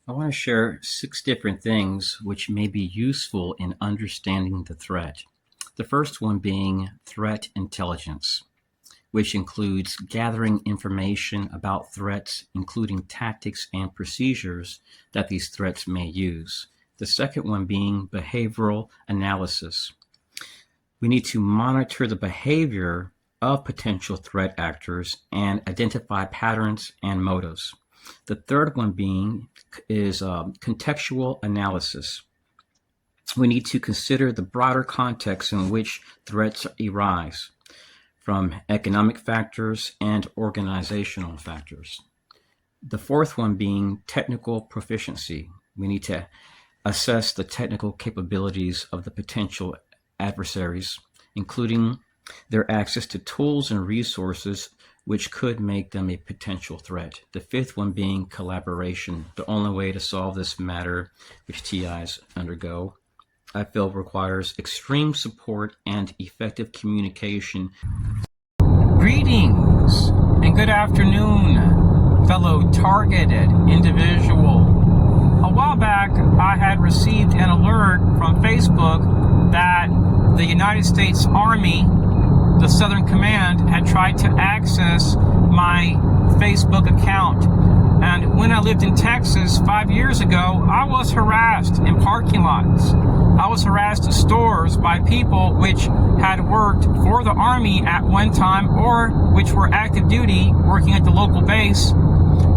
I want to share 6 different things which may be useful in understanding the threat. The first one being threat intelligence, which includes gathering information about threats, including tactics and procedures that these threats may use. The second one being behavioral analysis. We need to monitor the behavior of potential threat actors and identify patterns and motives. The third one is contextual analysis. We need to consider the broader context in which threats arise, from economic factors and organizational factors. The fourth one being technical proficiency. We need to assess the technical capabilities of the potential adversaries, including their access to tools and resources which could make them a potential threat. The fifth one being collaboration. The only way to solve this matter, which TIs undergo, I feel requires extreme support and effective communication. Greetings and good afternoon, fellow targeted individual. A while back, I had received an alert from Facebook that the United States Army, the Southern Command, had tried to access my Facebook account. And when I lived in Texas 5 years ago, I was harassed in parking lots. I was harassed in stores by people which had worked for the Army at one time or which were active duty working at the local base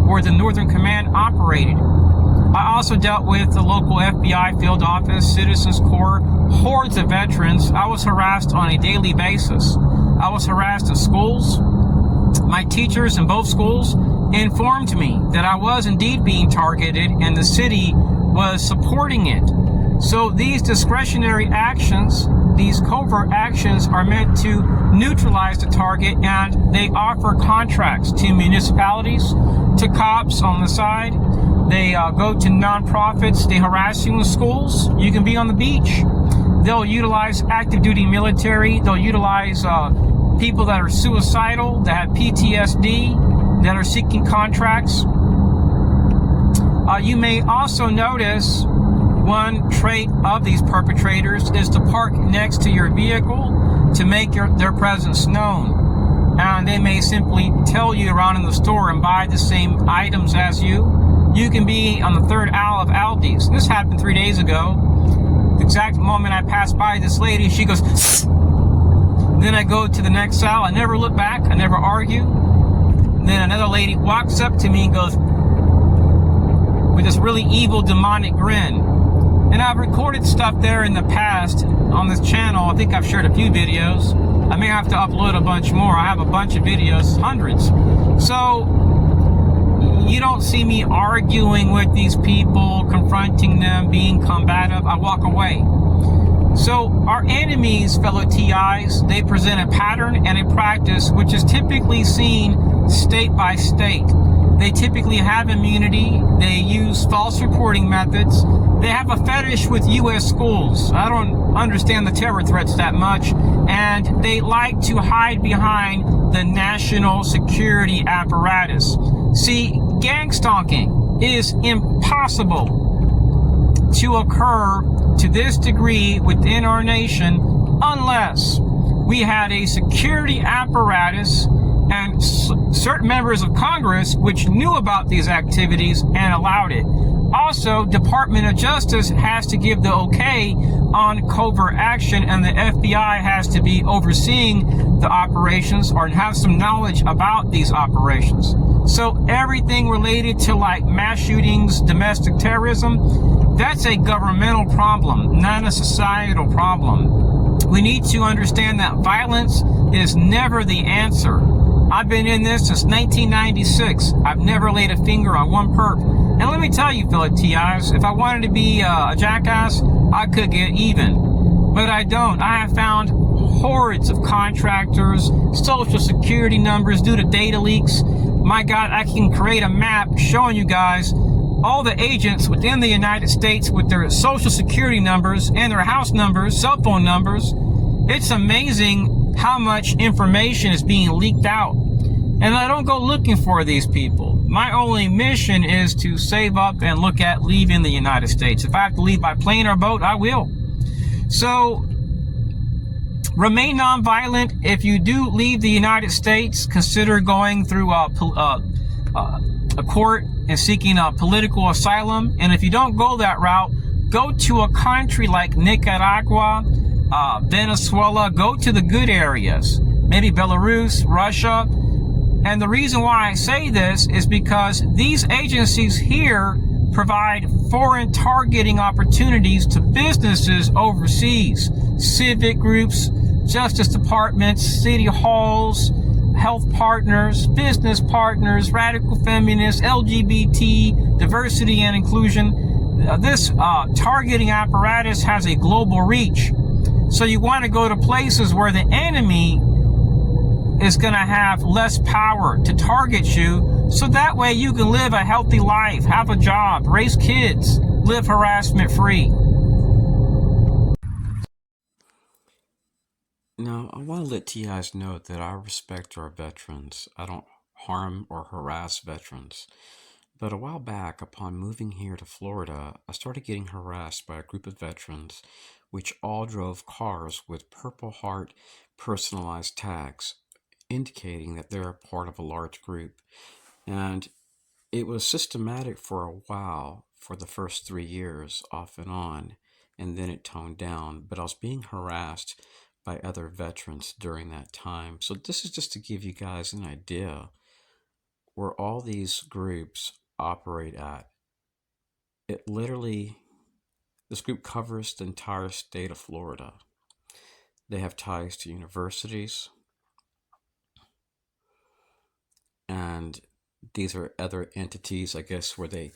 where the Northern Command operated. I also dealt with the local FBI field office, Citizens Corps, hordes of veterans. I was harassed on a daily basis. I was harassed in schools. My teachers in both schools informed me that I was indeed being targeted and the city was supporting it. So these discretionary actions, these covert actions, are meant to neutralize the target, and they offer contracts to municipalities, to cops on the side. They go to nonprofits. They harass you in schools. You can be on the beach. They'll utilize active duty military. They'll utilize people that are suicidal, that have PTSD, that are seeking contracts. You may also notice one trait of these perpetrators is to park next to your vehicle to make their presence known. And they may simply tell you around in the store and buy the same items as you. You can be on the third aisle of Aldi's. This happened 3 days ago. The exact moment I passed by this lady, she goes, then I go to the next aisle. I never look back. I never argue. Then another lady walks up to me and goes with this really evil, demonic grin. And I've recorded stuff there in the past on this channel. I think I've shared a few videos. I may have to upload a bunch more. I have a bunch of videos, hundreds. So you don't see me arguing with these people, confronting them, being combative. I walk away. So our enemies, fellow TIs, they present a pattern and a practice which is typically seen state by state. They typically have immunity. They use false reporting methods. They have a fetish with U.S. schools. I don't understand the terror threats that much. And they like to hide behind the national security apparatus. See, gang stalking is impossible to occur to this degree within our nation unless we had a security apparatus and certain members of Congress which knew about these activities and allowed it. Also, Department of Justice has to give the okay on covert action, and the FBI has to be overseeing the operations or have some knowledge about these operations. So everything related to like mass shootings, domestic terrorism, that's a governmental problem, not a societal problem. We need to understand that violence is never the answer. I've been in this since 1996. I've never laid a finger on one perp. And let me tell you, fellow TIs, if I wanted to be a jackass, I could get even. But I don't. I have found hordes of contractors, social security numbers due to data leaks. My God, I can create a map showing you guys all the agents within the United States with their social security numbers and their house numbers, cell phone numbers. It's amazing how much information is being leaked out. And I don't go looking for these people. My only mission is to save up and look at leaving the United States. If I have to leave by plane or boat, I will. So remain nonviolent. If you do leave the United States, consider going through a court and seeking a political asylum. And if you don't go that route, go to a country like Nicaragua, Venezuela. Go to the good areas, maybe Belarus, Russia. And the reason why I say this is because these agencies here provide foreign targeting opportunities to businesses overseas, civic groups, justice departments, city halls, health partners, business partners, radical feminists, LGBT, diversity and inclusion. This targeting apparatus has a global reach. So you want to go to places where the enemy is going to have less power to target you, so that way you can live a healthy life, have a job, raise kids, live harassment free. Now, I want to let TIs know that I respect our veterans. I don't harm or harass veterans. But a while back, upon moving here to Florida, I started getting harassed by a group of veterans, which all drove cars with Purple Heart personalized tags, indicating that they're a part of a large group. And it was systematic for a while, for the first 3 years, off and on, and then it toned down. But I was being harassed by other veterans during that time. So this is just to give you guys an idea where all these groups operate at. It literally, this group covers the entire state of Florida. They have ties to universities, and these are other entities, I guess, where they're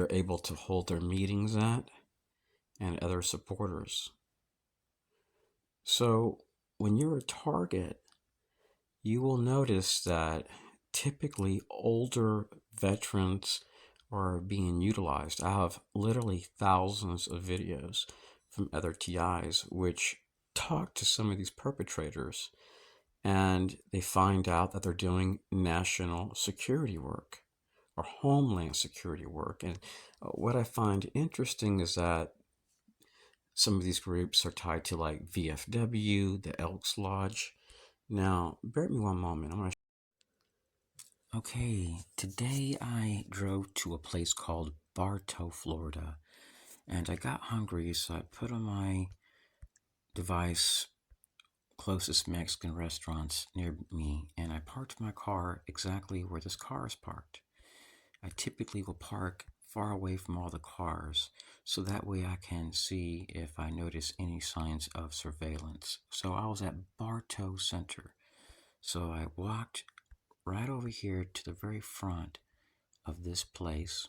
able to hold their meetings at, and other supporters. So when you're a target, you will notice that typically older veterans are being utilized. I have literally thousands of videos from other TIs which talk to some of these perpetrators, and they find out that they're doing national security work or homeland security work. And what I find interesting is that some of these groups are tied to like VFW, the Elks Lodge. Now, bear with me one moment. Okay, today I drove to a place called Bartow, Florida, and I got hungry, so I put on my device closest Mexican restaurants near me, and I parked my car exactly where this car is parked. I typically will park far away from all the cars, so that way I can see if I notice any signs of surveillance. So I was at Bartow Center. So I walked right over here to the very front of this place.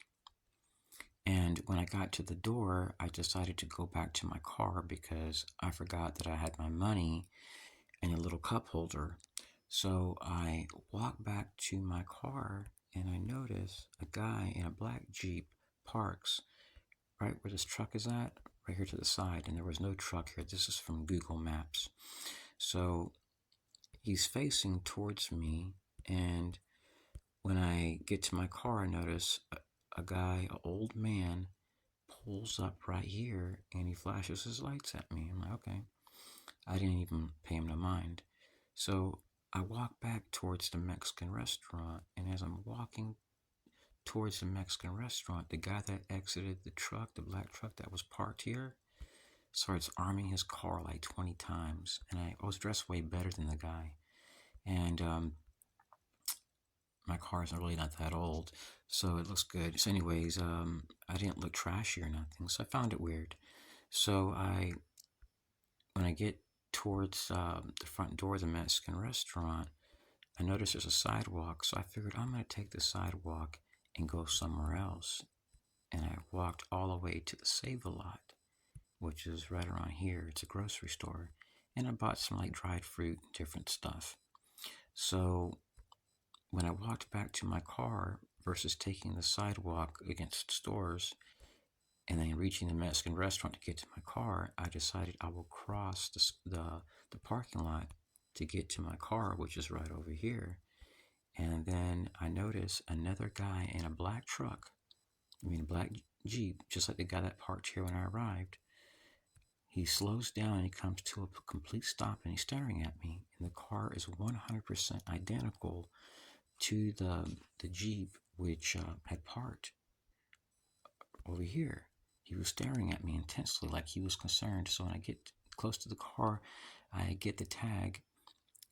And when I got to the door, I decided to go back to my car because I forgot that I had my money in a little cup holder. So I walked back to my car and I noticed a guy in a black Jeep parks right where this truck is at, right here to the side. And there was no truck here. This is from Google Maps. So he's facing towards me, and when I get to my car, I notice a guy, an old man, pulls up right here and he flashes his lights at me. I'm like, okay. I didn't even pay him no mind. So I walk back towards the Mexican restaurant, and as I'm walking towards the Mexican restaurant, the guy that exited the truck, the black truck that was parked here, starts arming his car like 20 times. And I was dressed way better than the guy. And my car is really not that old, so it looks good. So anyways, I didn't look trashy or nothing, so I found it weird. So when I get towards the front door of the Mexican restaurant, I noticed there's a sidewalk, so I figured I'm going to take the sidewalk and go somewhere else. And I walked all the way to the Save-A-Lot, which is right around here. It's a grocery store. And I bought some like dried fruit and different stuff. So when I walked back to my car versus taking the sidewalk against stores and then reaching the Mexican restaurant to get to my car, I decided I will cross the parking lot to get to my car, which is right over here. And then I noticed another guy in a black truck, a black Jeep, just like the guy that parked here when I arrived. He slows down and he comes to a complete stop and he's staring at me. And the car is 100% identical to the Jeep which had parked over here. He was staring at me intensely like he was concerned. So when I get close to the car, I get the tag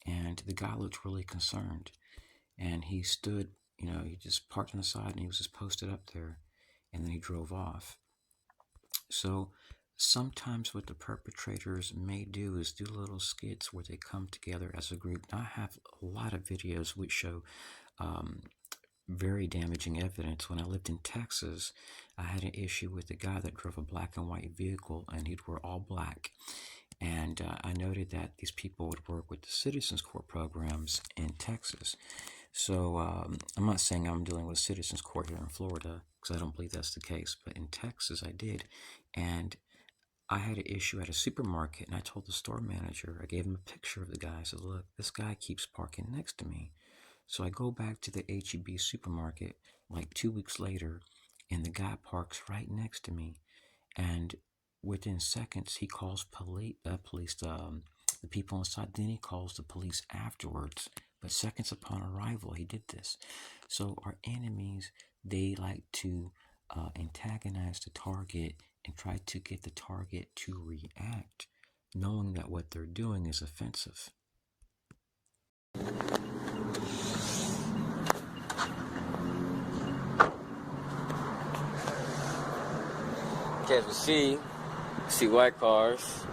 and the guy looked really concerned. And he stood, he just parked on the side and he was just posted up there. And then he drove off. So sometimes what the perpetrators may do is do little skits where they come together as a group. Now, I have a lot of videos which show very damaging evidence. When I lived in Texas, I had an issue with a guy that drove a black and white vehicle, and he'd wear all black. And I noted that these people would work with the Citizens Court programs in Texas. So I'm not saying I'm dealing with Citizens Court here in Florida, because I don't believe that's the case. But in Texas, I did. And I had an issue at a supermarket, and I told the store manager, I gave him a picture of the guy. I said, look, this guy keeps parking next to me. So I go back to the HEB supermarket like 2 weeks later, and the guy parks right next to me. And within seconds, he calls the people inside. Then he calls the police afterwards. But seconds upon arrival, he did this. So our enemies, they like to antagonize the target and try to get the target to react, knowing that what they're doing is offensive. Okay, as we see white cars.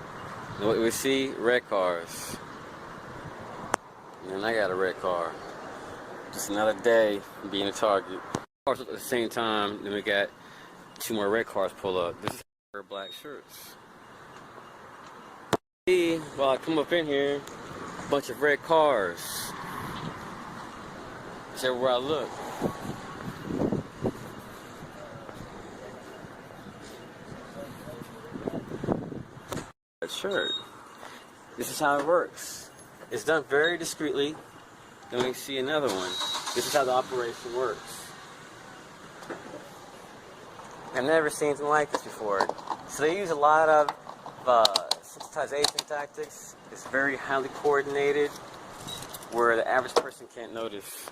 And what we see, red cars. And I got a red car. Just another day being a target. Cars at the same time, then we got 2 more red cars pull up. This is her black shirts. See, while I come up in here, a bunch of red cars. It's everywhere I look. Shirt. This is how it works. It's done very discreetly. Then we see another one. This is how the operation works. I've never seen anything like this before. So they use a lot of sensitization tactics. It's very highly coordinated, where the average person can't notice.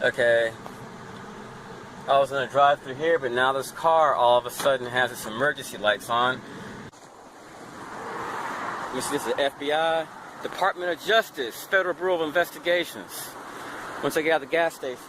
Okay. I was gonna drive through here, but now this car all of a sudden has its emergency lights on. You see, this is FBI, Department of Justice, Federal Bureau of Investigations. Once I get out of the gas station.